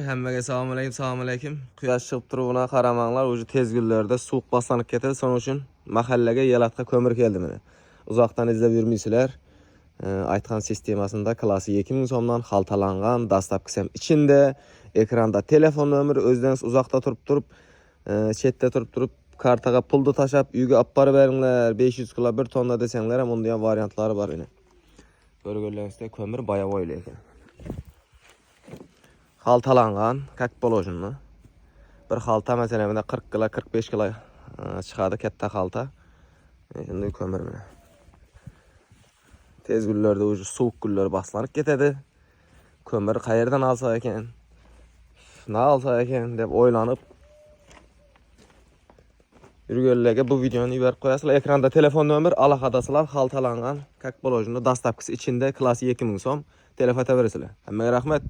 Hemmege selamun aleyküm. Quyosh chiqib turibuna qaramanglar, o'sha tez kunlarda sovuq boslanib ketadi. Soning uchun mahallaga yalatqa ko'mir keldi meni. Uzoqdan izlab yurmaysizlar. Aytgan sistemasida klassi 2000 so'mdan xaltalangan, dastlabkisi ham ichinde, ekranda telefon nomeri o'zidan uzoqda turib, chetda turib, kartaga pulni tashab, uyga olib borib beringlar. 500 kilo 1 tonna desanglar ham unda ham variantlari bor edi. Ko'rganlaringizda ko'mir boyavoyli ekan. Xaltalangan, kak bolojunlu. Bir xalta mesela 40 kilo 45 kilo chiqadi katta xalta. Endi ko'mir meni. Tez kunlarda o'sha sovuq kunlar boslanib ketadi. Ko'mir qayerdan olsa ekan? Ne alsa ekan deb o'ylanib yurganlarga bu videoni yuborib qo'yasizlar. Ekranda telefon nomer aloqadasilar xaltalangan, kak bolojunlu, dastlabkisi ichinde klassi 2000 so'm telefon tabersizlar. Hammaga rahmat.